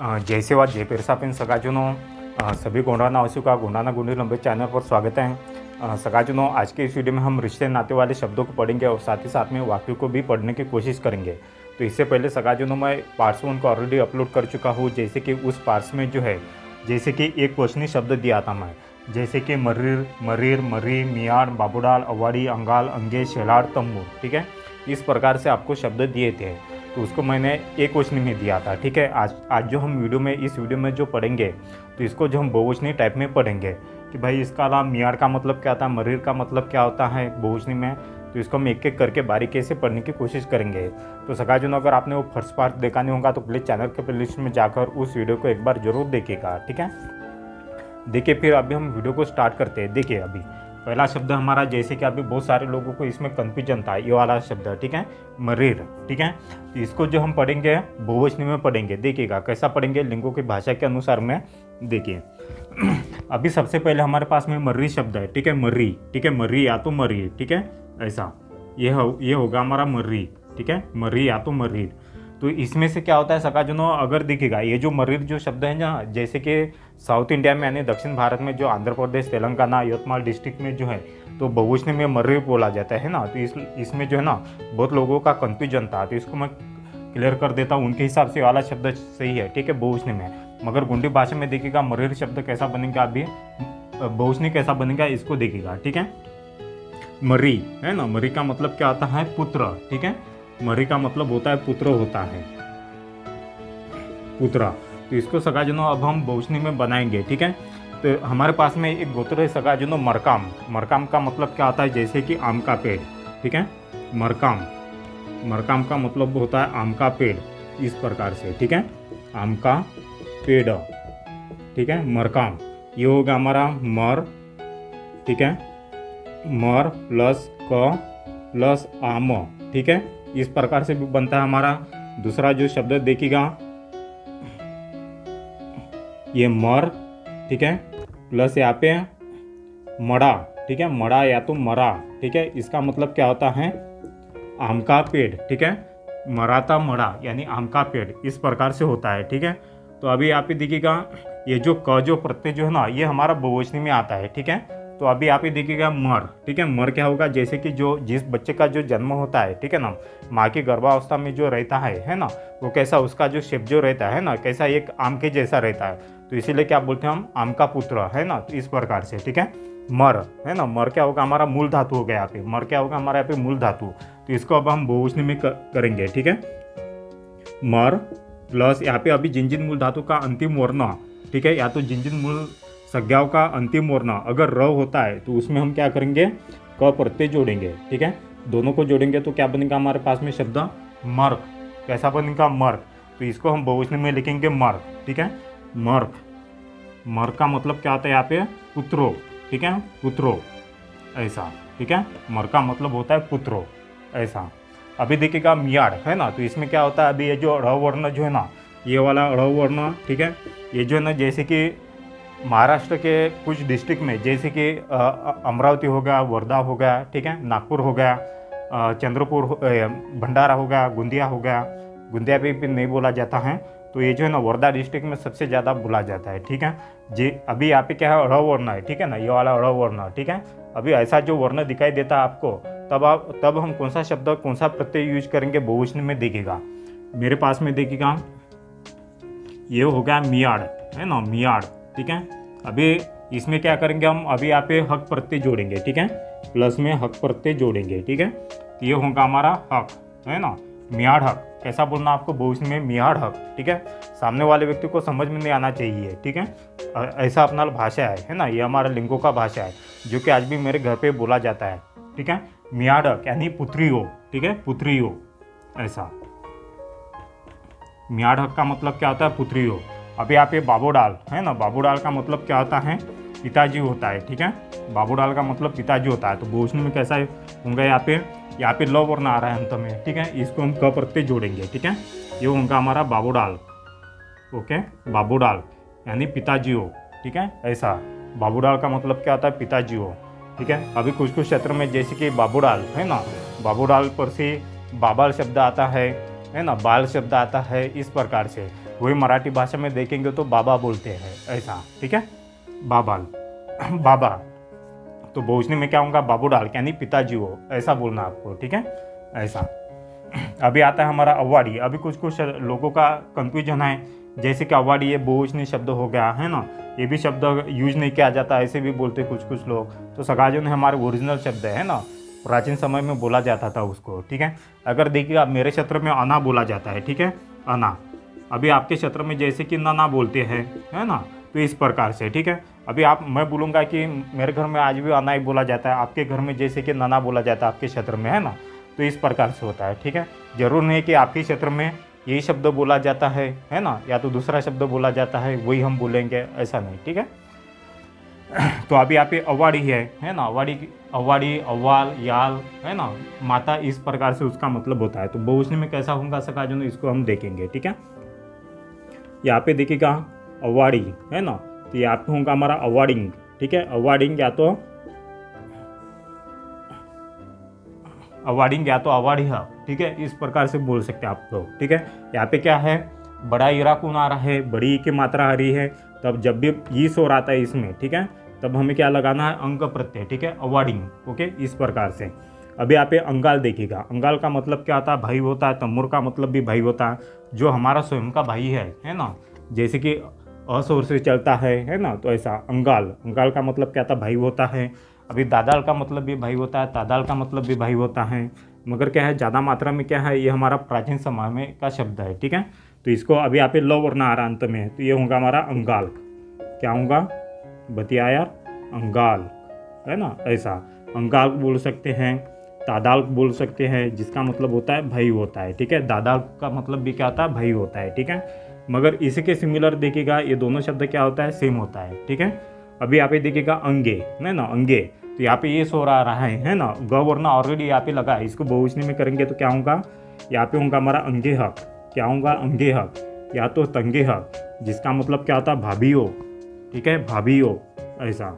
जय सेवा जय पेरसापेन सगाजनों सभी गोंडाना आवासियों का गोंडाना गुंडी लंबे चैनल पर स्वागत है। सगाजनों, आज के इस वीडियो में हम रिश्ते नाते वाले शब्दों को पढ़ेंगे और साथ ही साथ में वाक्यों को भी पढ़ने की कोशिश करेंगे। तो इससे पहले सगाजनों मैं पार्ट्स 1 को ऑलरेडी अपलोड कर चुका हूँ। जैसे कि उस पार्ट्स में जो है जैसे कि एक क्वेश्चनी शब्द दिया था मैं, जैसे कि मर्रीर, मरीर, मर्री, मियाड़, बाबूडाल, अवाड़ी, अंगाल, अंगे, शेलाड़, तम्मूर। ठीक है, इस प्रकार से आपको शब्द दिए थे, तो उसको मैंने एक क्वेश्चन में दिया था। ठीक है, आज जो हम इस वीडियो में जो पढ़ेंगे तो इसको जो हम बहुवचनी टाइप में पढ़ेंगे कि भाई इसका अलावा मियाड़ का मतलब क्या होता है, मरीर का मतलब क्या होता है बहुवचनी में, तो इसको हम एक एक करके बारीकी से पढ़ने की कोशिश करेंगे। तो सगाजनों, अगर आपने वो फर्स्ट पार्ट देखा नहीं होगा तो प्लीज़ चैनल के प्लेलिस्ट में जाकर उस वीडियो को एक बार जरूर देखिएगा। ठीक है, देखिए फिर अभी हम वीडियो को स्टार्ट करते हैं। देखिए अभी पहला शब्द हमारा, जैसे कि अभी बहुत सारे लोगों को इसमें कन्फ्यूजन था, ये वाला शब्द, ठीक है, मरीर। ठीक है, तो इसको जो हम पढ़ेंगे बहुवचनी में पढ़ेंगे। देखिएगा कैसा पढ़ेंगे, लिंगों की भाषा के अनुसार में। देखिए अभी सबसे पहले हमारे पास में मर्री शब्द है। ठीक है, मर्री, ठीक है, मर्री या तो मर्री, ठीक है, ऐसा ये होगा हमारा मर्री। ठीक है, मर्री या तो मर्री। तो इसमें से क्या होता है सगाजनों, अगर दिखेगा ये जो मर्रीर जो शब्द है ना, जैसे कि साउथ इंडिया में यानी दक्षिण भारत में जो आंध्र प्रदेश, तेलंगाना, यवतमाल डिस्ट्रिक्ट में जो है तो बहुवचनी में मर्रीर बोला जाता है ना। तो इसमें जो है ना बहुत लोगों का कन्फ्यूजन था, तो इसको मैं क्लियर कर देता हूँ। उनके हिसाब से वाला शब्द सही है, ठीक है, बहुवचनी में। मगर गोंडी भाषा में देखिएगा मर्रीर शब्द कैसा बनेगा, अभी बहुवचनी कैसा बनेगा इसको देखिएगा। ठीक है, मर्री है ना, मर्री का मतलब क्या होता है, पुत्र। ठीक है, मर्री का मतलब होता है पुत्र होता है, पुत्र। तो इसको सगाजनों अब हम बहुवचनी में बनाएंगे। ठीक है, तो हमारे पास में एक गोत्र है सगाजनों मरकाम। मरकाम का मतलब क्या होता है, जैसे कि आम का पेड़। ठीक है, मरकाम, मरकाम का मतलब होता है आम का पेड़, इस प्रकार से। ठीक है, आम का पेड़, ठीक है, मरकाम। ये होगा हमारा मर, ठीक है, मर प्लस क प्लस आम। ठीक है, इस प्रकार से भी बनता है हमारा दूसरा जो शब्द देखिएगा, ये मर, ठीक है, प्लस यहाँ पे मड़ा। ठीक है, मड़ा या तो मरा। ठीक है, इसका मतलब क्या होता है, आम का पेड़। ठीक है, मराता मड़ा यानी आम का पेड़, इस प्रकार से होता है। ठीक है, तो अभी यहाँ पे देखिएगा ये जो क जो प्रत्यय जो है ना, ये हमारा बहुवचनी में आता है। ठीक है, तो अभी आप ही देखिएगा मर। ठीक है, मर क्या होगा, जैसे कि जिस बच्चे का जो जन्म होता है, ठीक है ना, माँ की गर्भावस्था में जो रहता है ना, वो कैसा उसका जो शेप जो रहता है ना, कैसा एक आम के जैसा रहता है, तो इसीलिए क्या बोलते हैं हम, आम का पुत्र, है ना। तो इस प्रकार से, ठीक है, मर है ना, मर क्या होगा हमारा मूल धातु हो गया यहाँ पे, मर क्या होगा हमारा यहाँ पे मूल धातु। तो इसको अब हम बहुवचनी में करेंगे। ठीक है, मर प्लस यहाँ पे अभी जिन मूल धातु का अंतिम वर्ण, ठीक है, या तो जिन मूल संज्ञाओं का अंतिम वर्ण अगर र होता है तो उसमें हम क्या करेंगे, क प्रत्यय जोड़ेंगे। ठीक है, दोनों को जोड़ेंगे तो क्या बनेगा हमारे पास में शब्द मर्क। कैसा बनेगा, मर्क। तो इसको हम बहुवचनी में लिखेंगे मर्क। ठीक है, मर्क। मर्क का मतलब क्या होता है यहाँ पे, पुत्रो। ठीक है, पुत्रो, ऐसा। ठीक है, मर्क का मतलब होता है पुत्रो, ऐसा। अभी देखिएगा मियाड़ है ना, तो इसमें क्या होता है, अभी ये जो ड़ वर्ण जो है ना, ये वाला ड़ वर्ण, ठीक है, ये जो है ना, जैसे कि महाराष्ट्र के कुछ डिस्ट्रिक्ट में, जैसे कि अमरावती हो गया, वर्धा हो गया, ठीक है, नागपुर हो गया, चंद्रपुर, भंडारा हो गया, गोंदिया हो गया, गोंदिया भी नहीं बोला जाता है, तो ये जो है ना वर्धा डिस्ट्रिक्ट में सबसे ज़्यादा बोला जाता है। ठीक है जी, अभी यहाँ पे क्या है, ड़ वर्ण है, ठीक है ना, ये वाला ड़ वर्ण। ठीक है, अभी ऐसा जो वर्ण दिखाई देता है आपको, तब हम कौन सा शब्द, कौन सा प्रत्यय यूज करेंगे बहुवचन में देखिएगा। मेरे पास में देखिएगा ये हो गया मियाड़, है ना, मियाड़। ठीक है, अभी इसमें क्या करेंगे हम, अभी यहाँ पे हक प्रत्यय जोड़ेंगे। ठीक है, प्लस में हक प्रत्यय जोड़ेंगे। ठीक है, तो ये होगा हमारा हक, है ना, मियाड़ हक। कैसा बोलना आपको बहुवचन में, मियाड़ हक। ठीक है, सामने वाले व्यक्ति को समझ में नहीं आना चाहिए। ठीक है, ऐसा अपना भाषा है ना, ये हमारा लिंगों का भाषा है जो कि आज भी मेरे घर पे बोला जाता है। ठीक है, मियाड़ हक यानी पुत्री हो। ठीक है, पुत्री हो, ऐसा। मियाड़ हक का मतलब क्या होता है, पुत्री हो। अभी यहाँ पे बाबूडाल है ना, बाबूडाल का मतलब क्या होता है, पिताजी होता है। ठीक है, बाबूडाल का मतलब पिताजी होता है। तो बहुवचन में कैसा होंगे, यहाँ पे ल वर्ण आ रहा है अंत में। ठीक है, इसको हम क प्रत्यय जोड़ेंगे। ठीक है, ये होगा हमारा बाबूडाल। ओके, बाबूडाल यानी पिताजी हो। ठीक है, ऐसा। बाबूडाल का मतलब क्या होता है, पिताजी हो। ठीक है, अभी कुछ क्षेत्र में जैसे कि बाबूडाल है ना, बाबूडाल पर से बाबाल शब्द आता है, है ना, बाल शब्द आता है इस प्रकार से। वही मराठी भाषा में देखेंगे तो बाबा बोलते हैं ऐसा, ठीक है, बाबाल बाबा। तो बहुवचनी में क्या होगा, बाबू डाल, यानी पिताजी हो, ऐसा बोलना आपको, ठीक है, ऐसा। अभी आता है हमारा अव्वाड़ी। अभी कुछ कुछ लोगों का कंफ्यूजन है, जैसे कि अव्वाड़ी ये बहुवचनी शब्द हो गया है ना, ये भी शब्द यूज नहीं किया जाता, ऐसे भी बोलते कुछ कुछ लोग। तो सगाजुन हमारे ओरिजिनल शब्द है ना, प्राचीन समय में बोला जाता था उसको, ठीक है। अगर देखिएगा मेरे क्षेत्र में अना बोला जाता है, ठीक है, अना। अभी आपके क्षेत्र में जैसे कि नना बोलते हैं, है ना, तो इस प्रकार से, ठीक है। अभी मैं बोलूँगा कि मेरे घर में आज भी अना ही बोला जाता है, आपके घर में जैसे कि नना बोला जाता है आपके क्षेत्र में, है ना, तो इस प्रकार से होता है, ठीक है। जरूर नहीं कि आपके क्षेत्र में यही शब्द बोला जाता है ना, या तो दूसरा शब्द बोला जाता है वही हम बोलेंगे, ऐसा नहीं, ठीक है। तो अभी यहाँ पे अव्वाड़ी है ना, अव्वाड़ी, अव्वाल, याल, है ना, माता, इस प्रकार से उसका मतलब होता है। तो बहुवचन में कैसा होगा सकाजुन, इसको हम देखेंगे, ठीक है। यहाँ पे देखिएगा अव्वाड़ी है ना, तो यहाँ पे होगा हमारा अव्वाडिंग, ठीक है, अव्वाडिंग या तो अवार्डिंग या तो अवार्डी है, ठीक है, इस प्रकार से बोल सकते हैं आप लोग, ठीक है। यहाँ पे क्या है, बड़ा ईरा कौन आ रहा है, बड़ी की मात्रा आ रही है, तब जब भी ई शोर आता है इसमें, ठीक है, तब हमें क्या लगाना है, अंक प्रत्यय, ठीक है, अवार्डिंग, ओके, इस प्रकार से। अभी यहाँ पे अंगाल देखिएगा, अंगाल का मतलब क्या होता है, भाई होता है। तम्मुर का मतलब भी भाई होता है, जो हमारा स्वयं का भाई है ना, जैसे कि अशोर से चलता है ना, तो ऐसा अंगाल का मतलब क्या था, भाई होता है। अभी दादाल का मतलब भी भाई होता है, तादाल का मतलब भी भाई होता है, मगर क्या है, ज़्यादा मात्रा में क्या है, ये हमारा प्राचीन समय में का शब्द है, ठीक है। तो इसको अभी यहाँ पे ल वर्ण आ रहा अंत में, तो ये होगा हमारा अंगाल, क्या होगा, बतिया यार, अंगाल, है ना, ऐसा। अंगाल बोल सकते हैं, तादाल बोल सकते हैं, जिसका मतलब होता है भाई होता है, ठीक है। दादाल का मतलब भी क्या होता है, भाई होता है, ठीक है। मगर इसके सिमिलर देखिएगा, ये दोनों शब्द क्या होता है, सेम होता है, ठीक है। अभी यहाँ पे देखिएगा अंगे, है ना, अंगे, तो यहाँ पे ये सो रहा है ना, ग वर्ण ऑलरेडी यहाँ पे लगा है, इसको बहुवचनी में करेंगे तो क्या होगा, यहाँ पे होगा हमारा अंगे हक, क्या होगा, अंगे हक, या तो तंगे हक, जिसका मतलब क्या होता है, भाभी हो, ठीक है, भाभी हो, ऐसा,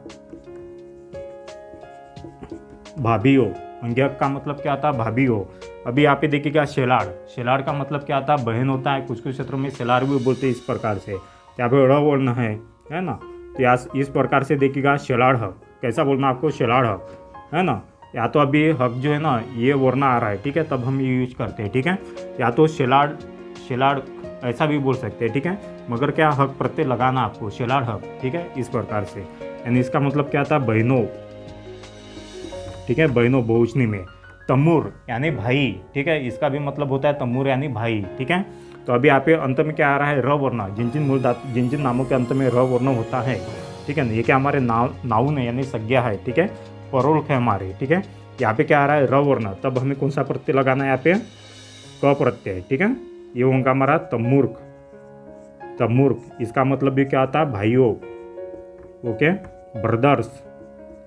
भाभी हो। अंगे हक का मतलब क्या होता है, भाभी हो। अभी यहाँ पे देखिएगा शेलाड़ का मतलब क्या होता है, बहन होता है। कुछ कुछ क्षेत्रों में शेलार भी बोलते हैं इस प्रकार से। यहाँ पे ड़ वर्ण है ना, तो यहाँ इस प्रकार से देखिएगा शेलाड़ हक, कैसा बोलना आपको, शेलाड़ हक, है ना। या तो अभी हक जो है ना, ये वर्ण आ रहा है, ठीक है, तब हम ये यूज करते हैं, ठीक है। या तो शेलाड़ ऐसा भी बोल सकते हैं, ठीक है, मगर क्या हक प्रत्यय लगाना आपको, शेलाड़ हक, ठीक है, इस प्रकार से। यानी इसका मतलब क्या था, बहनों, ठीक है, बहनों बहुवचनी में। तम्मुर यानी भाई, ठीक है, इसका भी मतलब होता है तम्मुर यानी भाई, ठीक है। तो अभी यहाँ पे अंत में क्या आ रहा है, र वर्ण, जिन जिन नामों के अंत में र वर्ण होता है, ठीक है ना, ये क्या हमारे नाउन है, यानी संज्ञा है, ठीक है, परोल्क है हमारे, ठीक है। यहाँ पे क्या आ रहा है, र वर्ण, तब हमें कौन सा प्रत्यय लगाना है, यहाँ पे क प्रत्यय, ठीक है। ये होगा हमारा तम्मुर्क, इसका मतलब भी क्या आता है, भाइयों, ओके, ब्रदर्स,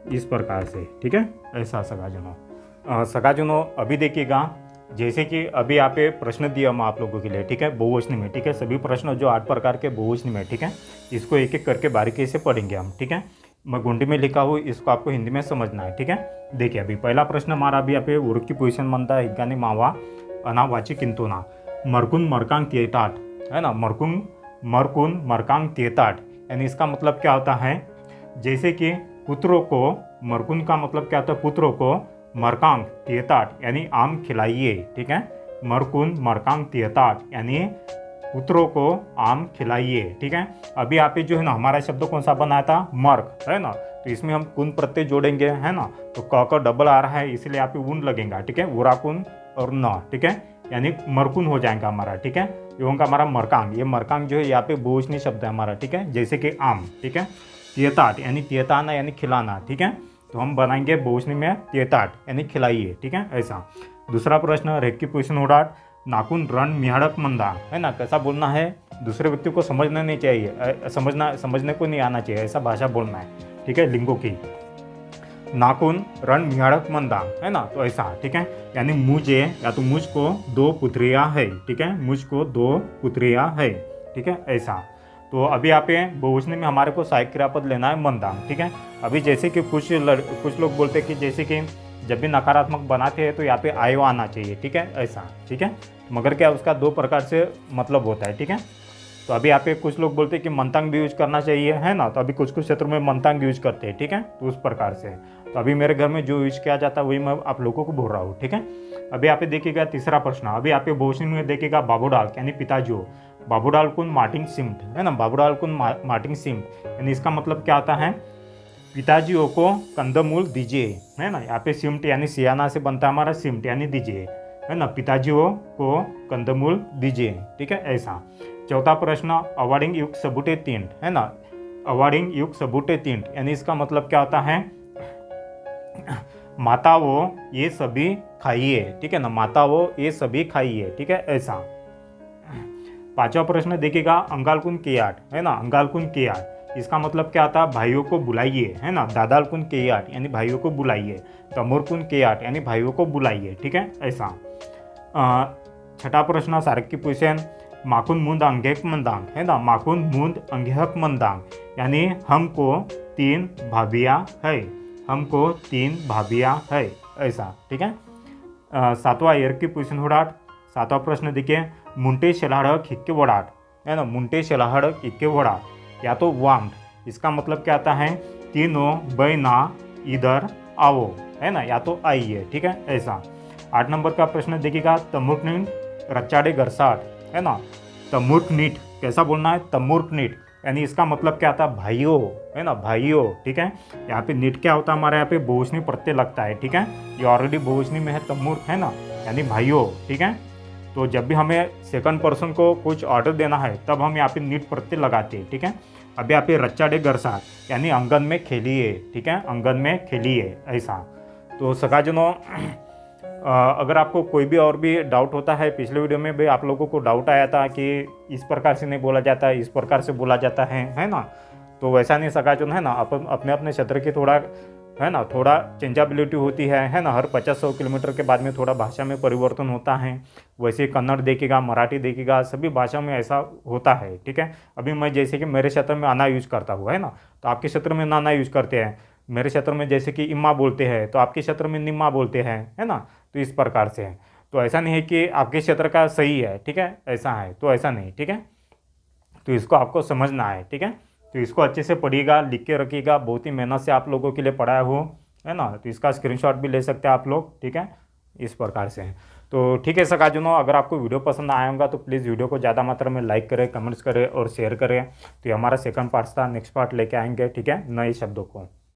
इस प्रकार से, ठीक है, ऐसा सगाजुनो। अभी देखिएगा, जैसे कि अभी यहाँ पे प्रश्न दिया हम आप लोगों के लिए, ठीक है, बहुवचन में, ठीक है, सभी प्रश्न जो 8 प्रकार के बहुवचन में, ठीक है, इसको एक एक करके बारीकी से पढ़ेंगे हम, ठीक है। मैं गुंडी में लिखा हूँ, इसको आपको हिंदी में समझना है, ठीक है। देखिए अभी पहला प्रश्न हमारा अभी यहाँ पे उर्क की पोजिशन बनता है, हिग्गानी मावा अनावाची किंतु ना, मरकुन मरकांग तेटाट, है ना, मरकुन मरकांग तेटाट, यानी इसका मतलब क्या होता है, जैसे कि पुत्रों को, मरकुन का मतलब क्या होता है, पुत्रों को, मरकांग तेताट यानी आम खिलाइए, ठीक है, मरकुन मरकांग तेताट यानी पुत्रों को आम खिलाइए, ठीक है। अभी यहाँ पे जो है ना, हमारा शब्द कौन सा बना था, मर्क, है ना, तो इसमें हम कुन प्रत्यय जोड़ेंगे, है ना, तो क का डबल आ रहा है, इसलिए यहाँ पे ऊन लगेगा, ठीक है, उराकुन और न, ठीक है, यानी मरकुन हो जाएगा हमारा, ठीक है। ये होगा हमारा मरकांग, ये मरकांग जो है यहाँ पे बहुवचनी शब्द है हमारा, ठीक है, जैसे कि आम, ठीक है। तेताट यानी तेताना यानी खिलाना, ठीक है, तो हम बनाएंगे बहुवचनी में तेताट यानी खिलाइए, ठीक है, ऐसा। दूसरा प्रश्न, रेख की पोजिशन उड़ाट, नाकुन रन मिहाड़क मंदा, है ना, कैसा बोलना है, दूसरे व्यक्ति को समझना नहीं चाहिए, समझने को नहीं आना चाहिए, ऐसा भाषा बोलना है, ठीक है, लिंगों की। नाकुन रन मिहाड़क मंदा, है ना, तो ऐसा, ठीक है, यानी मुझे या तो मुझको 2 पुत्रियाँ है, ठीक है, मुझको 2 पुत्रियाँ है, ठीक है, ऐसा। तो अभी यहाँ पे बहुवचन में हमारे को सहायक क्रियापद लेना है मंदा, ठीक है। अभी जैसे कि कुछ लोग बोलते हैं कि जैसे कि जब भी नकारात्मक बनाते हैं तो यहाँ पे आयो आना चाहिए, ठीक है, ऐसा, ठीक है। मगर क्या उसका दो प्रकार से मतलब होता है, ठीक है। तो अभी यहाँ पे कुछ लोग बोलते हैं कि मंतांग भी यूज करना चाहिए, है ना। तो अभी कुछ कुछ क्षेत्रों में मंतांग यूज करते हैं, ठीक है। तो उस प्रकार से तो अभी मेरे घर में जो यूज किया जाता है वही मैं आप लोगों को बोल रहा हूँ, ठीक है। अभी यहाँ पे देखिएगा तीसरा प्रश्न, अभी यहाँ पे बहुवचन में देखिएगा बाबूडाल यानी पिताजी हो, बाबूडाल कुन मार्टिन सिम्ट, है ना, बाबूडाल कुन मार्टिन सिम्ट, यानी इसका मतलब क्या आता है, पिताजियों को कंदमूल दीजिए, है ना। यहाँ पे सिम्ट यानी सियाना से बनता है हमारा सिम्ट यानी दीजिए, है ना, पिताजियों को कंदमूल दीजिए, ठीक है, ऐसा। चौथा प्रश्न, अवार्डिंग युग सबूटे तींट, है ना, अवार्डिंग युग सबूटे तींट, यानी इसका मतलब क्या होता है, माता वो ये सभी खाइए, ठीक है ना, माता वो ये सभी खाइए, ठीक है, ऐसा। पांचवा प्रश्न देखिएगा, अंगालकुन केयाट, है ना, अंगालकुन केयाट, इसका मतलब क्या आता है, भाइयों को बुलाइए, है ना, दादालकुन केयाट यानी भाइयों को बुलाइए, तमोरकुन केयाट यानी भाइयों को बुलाइए, ठीक है, ऐसा। छठा प्रश्न सारक की क्वेश्चन, माकुन मुंद अंगेक मंदांग, है ना, माकुन मुंद अंगेक मंदांग, यानी हमको 3 भाभियाँ है, हमको 3 भाभियाँ है, ऐसा, ठीक है। सातवां एयर की पोजिशन होडाट, सातवां प्रश्न देखिए, मुंटे शलाहड़ खिक्के वड़ाट, है ना, मुंटे शलाहड़ खिक्के वड़ाट या तो वाम, इसका मतलब क्या आता है, तीनों बहना इधर आओ, है ना, या तो आइए, ठीक है, ऐसा। 8 नंबर का प्रश्न देखिएगा, तमुर्कनीट रच्चाडे गरसाट, है ना, तमुर्कनीट कैसा बोलना है, तमुर्कनीट, यानी इसका मतलब क्या आता है, भाइयों, है ना, भाइयों, ठीक है। यहाँ पे नीट क्या होता है हमारे यहाँ पे बहुवचनी प्रत्यय लगता है, ठीक है, ये ऑलरेडी बहुवचनी में है तमुर्क, है ना, यानी भाइयों, ठीक है। तो जब भी हमें सेकंड पर्सन को कुछ ऑर्डर देना है तब हम यहाँ पे नीट प्रत्यय लगाते हैं, ठीक है। अभी यहाँ पे रच्चाडे गरसाट यानी आंगन में खेलिए, ठीक है, आंगन में खेलिए, ऐसा। तो सगाजनों, अगर आपको कोई भी और भी डाउट होता है, पिछले वीडियो में भी आप लोगों को डाउट आया था कि इस प्रकार से नहीं बोला जाता है, इस प्रकार से बोला जाता है ना, तो वैसा नहीं, सगाजन है ना, अपने अपने क्षेत्र की थोड़ा, है ना, थोड़ा चेंजेबिलिटी होती है ना, हर 50-100 किलोमीटर के बाद में थोड़ा भाषा में परिवर्तन होता है। वैसे कन्नड़ देखिएगा, मराठी देखिएगा, सभी भाषा में ऐसा होता है, ठीक है। अभी मैं जैसे कि मेरे क्षेत्र में आना यूज करता हूँ, है ना, तो आपके क्षेत्र में नाना यूज करते हैं, मेरे क्षेत्र में जैसे कि इम्मा बोलते हैं तो आपके क्षेत्र में निम्मा बोलते हैं, है ना, तो इस प्रकार से है। तो ऐसा नहीं है कि आपके क्षेत्र का सही है, ठीक है, ऐसा है, तो ऐसा नहीं, ठीक है। तो इसको आपको समझना है, ठीक है। तो इसको अच्छे से पढ़िएगा, लिख के रखिएगा, बहुत ही मेहनत से आप लोगों के लिए पढ़ाया हो, है ना, तो इसका स्क्रीनशॉट भी ले सकते हैं आप लोग, ठीक है, इस प्रकार से। तो ठीक है सगाजुनों, अगर आपको वीडियो पसंद आया होगा तो प्लीज़ वीडियो को ज़्यादा मात्रा में लाइक करें, कमेंट्स करें और शेयर करें। तो ये हमारा सेकंड पार्ट था, नेक्स्ट पार्ट लेके आएंगे, ठीक है, नए शब्दों को।